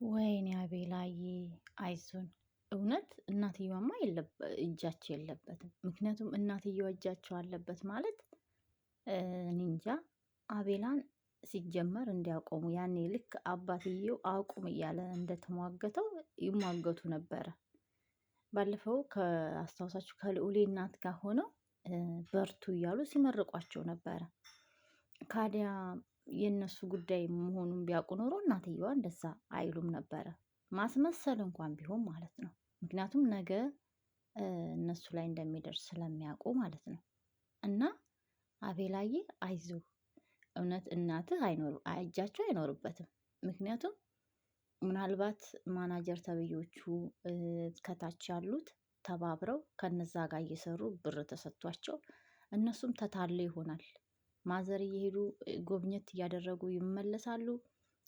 ወይኔ አቤላዬ አይዞን። እውነት እናትየዋማ እጃቸው የለበትም። ምክንያቱም እናትየዋ እጃቸው አለበት ማለት እኔ እንጃ። አቤላን ሲጀመር እንዲያቆሙ ያኔ ልክ አባትየው አቁም እያለ እንደተሟገተው ይሟገቱ ነበረ። ባለፈው ከአስታውሳችሁ ከልዑሌ እናት ጋር ሆነው በርቱ እያሉ ሲመርቋቸው ነበረ። ካዲያ የእነሱ ጉዳይ መሆኑን ቢያውቁ ኖሮ እናትየዋ እንደዛ አይሉም ነበረ። ማስመሰል እንኳን ቢሆን ማለት ነው። ምክንያቱም ነገ እነሱ ላይ እንደሚደርስ ስለሚያውቁ ማለት ነው። እና አቤላዬ አይዞህ፣ እውነት እናትህ እጃቸው አይኖርበትም። ምክንያቱም ምናልባት ማናጀር ተብዮቹ ከታች ያሉት ተባብረው ከነዛ ጋር እየሰሩ ብር ተሰጥቷቸው እነሱም ተታለ ይሆናል። ማዘር እየሄዱ ጎብኘት እያደረጉ ይመለሳሉ።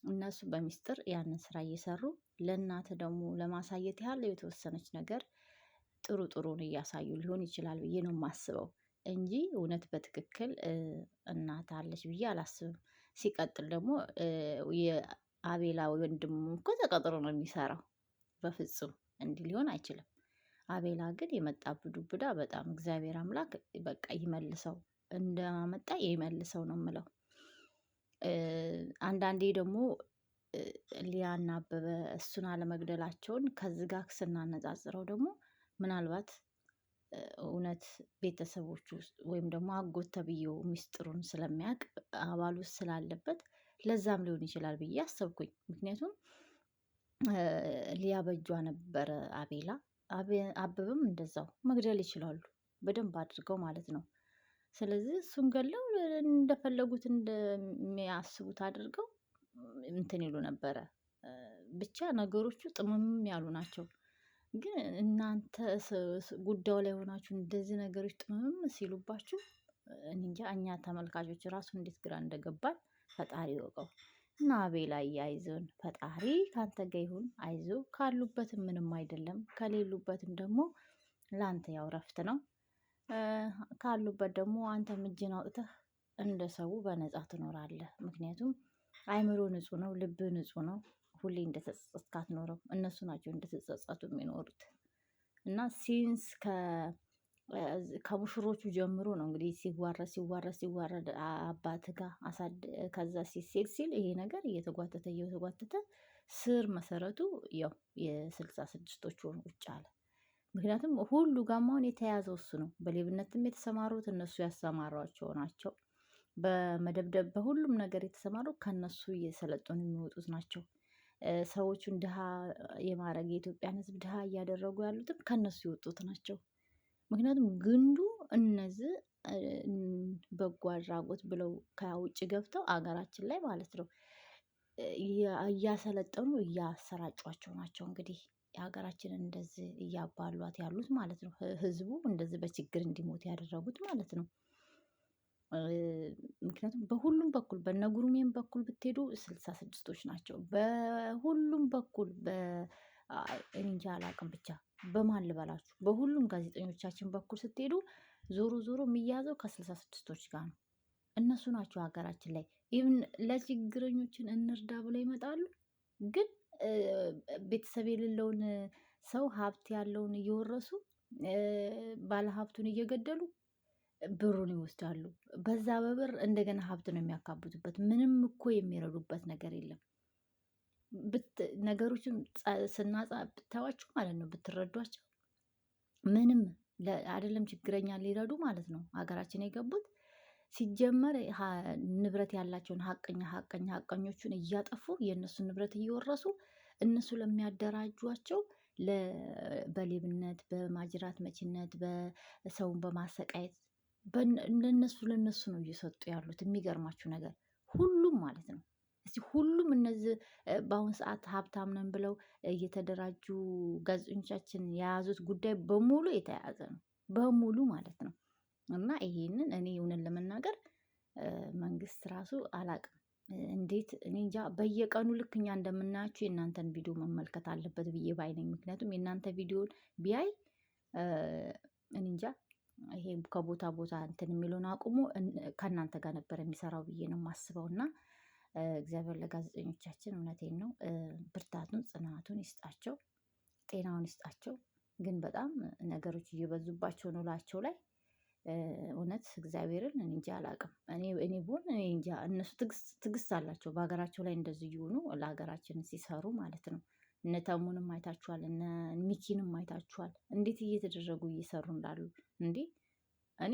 እነሱ በሚስጥር ያንን ስራ እየሰሩ ለእናት ደግሞ ለማሳየት ያህል የተወሰነች ነገር ጥሩ ጥሩን እያሳዩ ሊሆን ይችላል ብዬ ነው የማስበው እንጂ እውነት በትክክል እናት አለች ብዬ አላስብም። ሲቀጥል ደግሞ የአቤላ ወንድሙ እኮ ተቀጥሮ ነው የሚሰራው። በፍጹም እንዲህ ሊሆን አይችልም። አቤላ ግን የመጣብህ ዱብዳ በጣም እግዚአብሔር አምላክ በቃ ይመልሰው፣ እንደማመጣ ይመልሰው ነው የምለው። አንዳንዴ ደግሞ ሊያና አበበ እሱን አለመግደላቸውን ከዚህ ጋር ስናነጻጽረው ደግሞ ምናልባት እውነት ቤተሰቦቹ ውስጥ ወይም ደግሞ አጎት ተብዬው ሚስጥሩን ስለሚያውቅ አባሉ ስላለበት ለዛም ሊሆን ይችላል ብዬ አሰብኩኝ። ምክንያቱም ሊያ በእጇ ነበረ አቤላ፣ አበበም እንደዛው መግደል ይችላሉ በደንብ አድርገው ማለት ነው። ስለዚህ እሱን ገለው እንደፈለጉት እንደሚያስቡት አድርገው እንትን ይሉ ነበረ። ብቻ ነገሮቹ ጥምም ያሉ ናቸው። ግን እናንተ ጉዳዩ ላይ ሆናችሁ እንደዚህ ነገሮች ጥምም ሲሉባችሁ እንጃ እኛ ተመልካቾች ራሱ እንዴት ግራ እንደገባል ፈጣሪ ይወቀው። እና አቤላዬ አይዞን፣ ፈጣሪ ካንተ ጋ ይሁን። አይዞ፣ ካሉበትም ምንም አይደለም፣ ከሌሉበትም ደግሞ ለአንተ ያው ረፍት ነው። ካሉበት ደግሞ አንተም እጅን አውጥተህ እንደ ሰው በነፃ ትኖራለህ። ምክንያቱም አይምሮ ንጹህ ነው፣ ልብ ንጹህ ነው። ሁሌ እንደተጸጸትክ አትኖርም። እነሱ ናቸው እንደተጸጸቱ የሚኖሩት። እና ሲንስ ከሙሽሮቹ ጀምሮ ነው እንግዲህ ሲዋረድ አባት ጋር ከዛ ሲል ይሄ ነገር እየተጓተተ ስር መሰረቱ ያው የ66ቶቹ ቁጭ አለ። ምክንያቱም ሁሉ ጋር አሁን የተያዘው እሱ ነው። በሌብነትም የተሰማሩት እነሱ ያሰማሯቸው ናቸው። በመደብደብ በሁሉም ነገር የተሰማሩ ከነሱ እየሰለጠኑ የሚወጡት ናቸው። ሰዎቹን ድሃ የማድረግ የኢትዮጵያን ሕዝብ ድሃ እያደረጉ ያሉትም ከነሱ የወጡት ናቸው። ምክንያቱም ግንዱ እነዚህ በጎ አድራጎት ብለው ከውጭ ገብተው አገራችን ላይ ማለት ነው እያሰለጠኑ እያሰራጯቸው ናቸው። እንግዲህ የሀገራችንን እንደዚህ እያባሏት ያሉት ማለት ነው። ህዝቡ እንደዚህ በችግር እንዲሞት ያደረጉት ማለት ነው። ምክንያቱም በሁሉም በኩል በነጉሩሜም በኩል ብትሄዱ 66ቶች ናቸው። በሁሉም በኩል እንጃ አላቅም፣ ብቻ በማን ልበላችሁ፣ በሁሉም ጋዜጠኞቻችን በኩል ስትሄዱ ዞሮ ዞሮ የሚያዘው ከ66ቶች ጋር ነው። እነሱ ናቸው ሀገራችን ላይ ኢቭን ለችግረኞችን እንርዳ ብለው ይመጣሉ። ግን ቤተሰብ የሌለውን ሰው ሀብት ያለውን እየወረሱ ባለሀብቱን እየገደሉ ብሩን ይወስዳሉ። በዛ በብር እንደገና ሀብት ነው የሚያካብቱበት። ምንም እኮ የሚረዱበት ነገር የለም። ነገሮችን ብታዋቸው ማለት ነው ብትረዷቸው ምንም አይደለም። ችግረኛ ሊረዱ ማለት ነው ሀገራችን የገቡት ሲጀመር ንብረት ያላቸውን ሀቀኞቹን እያጠፉ የእነሱን ንብረት እየወረሱ እነሱ ለሚያደራጇቸው በሌብነት በማጅራት መችነት በሰውን በማሰቃየት ለነሱ ነው እየሰጡ ያሉት። የሚገርማችሁ ነገር ሁሉም ማለት ነው እስቲ ሁሉም እነዚህ በአሁን ሰዓት ሀብታም ነን ብለው እየተደራጁ ጋዜጠኞቻችን የያዙት ጉዳይ በሙሉ የተያያዘ ነው፣ በሙሉ ማለት ነው። እና ይሄንን እኔ እውነት ለመናገር መንግስት ራሱ አላቅም እንዴት፣ እኔ እንጃ። በየቀኑ ልክ እኛ እንደምናያችሁ የእናንተን ቪዲዮ መመልከት አለበት ብዬ ባይ ነኝ። ምክንያቱም የእናንተ ቪዲዮን ቢያይ እኔ እንጃ ይሄ ከቦታ ቦታ እንትን የሚለውን አቁሞ ከእናንተ ጋር ነበር የሚሰራው ብዬ ነው የማስበው። እና እግዚአብሔር ለጋዜጠኞቻችን እውነቴን ነው ብርታቱን ጽናቱን ይስጣቸው፣ ጤናውን ይስጣቸው። ግን በጣም ነገሮች እየበዙባቸው ነው ላቸው ላይ እውነት እግዚአብሔርን እኔ እንጃ አላውቅም። እኔ ብሆን እኔ እንጃ እነሱ ትዕግስት አላቸው በሀገራቸው ላይ እንደዚህ እየሆኑ ለሀገራችን ሲሰሩ ማለት ነው። እነ ተሙንም አይታችኋል፣ እነ ሚኪንም አይታችኋል እንዴት እየተደረጉ እየሰሩ እንዳሉ እንዴ። እኔ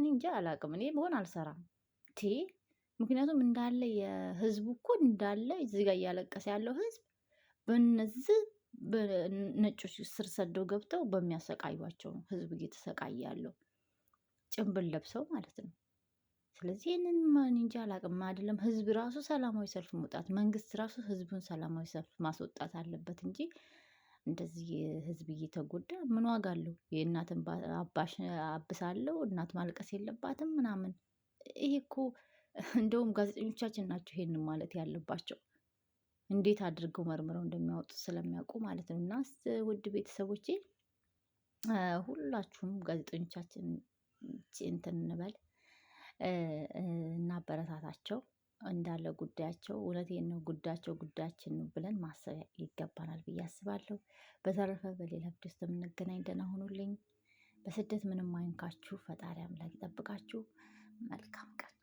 እንጃ አላውቅም። እኔ ብሆን አልሰራም ቴ ምክንያቱም እንዳለ የህዝቡ እኮ እንዳለ እዚህ ጋር እያለቀሰ ያለው ህዝብ በነዚህ በነጮች ስር ሰደው ገብተው በሚያሰቃዩቸው ነው ህዝብ እየተሰቃየ ያለው ጭንብል ለብሰው ማለት ነው። ስለዚህ ይህንን ማን እንጃ አላውቅም። አይደለም ህዝብ ራሱ ሰላማዊ ሰልፍ መውጣት፣ መንግስት ራሱ ህዝቡን ሰላማዊ ሰልፍ ማስወጣት አለበት እንጂ እንደዚህ ህዝብ እየተጎዳ ምን ዋጋ አለው? የእናትን አብሳለሁ እናት ማልቀስ የለባትም ምናምን። ይሄ እኮ እንደውም ጋዜጠኞቻችን ናቸው ይሄንን ማለት ያለባቸው። እንዴት አድርገው መርምረው እንደሚያወጡት ስለሚያውቁ ማለት ነው። እና ውድ ቤተሰቦቼ ሁላችሁም ጋዜጠኞቻችን እንትን እንበል እናበረታታቸው። እንዳለ ጉዳያቸው እውነቴን ነው ጉዳያችን ነው ብለን ማሰብ ይገባናል ብዬ አስባለሁ። በተረፈ በሌላ ቪዲዮ እስከምንገናኝ ደህና ሁኑልኝ። በስደት ምንም አይንካችሁ፣ ፈጣሪ አምላክ ይጠብቃችሁ። መልካም ቀን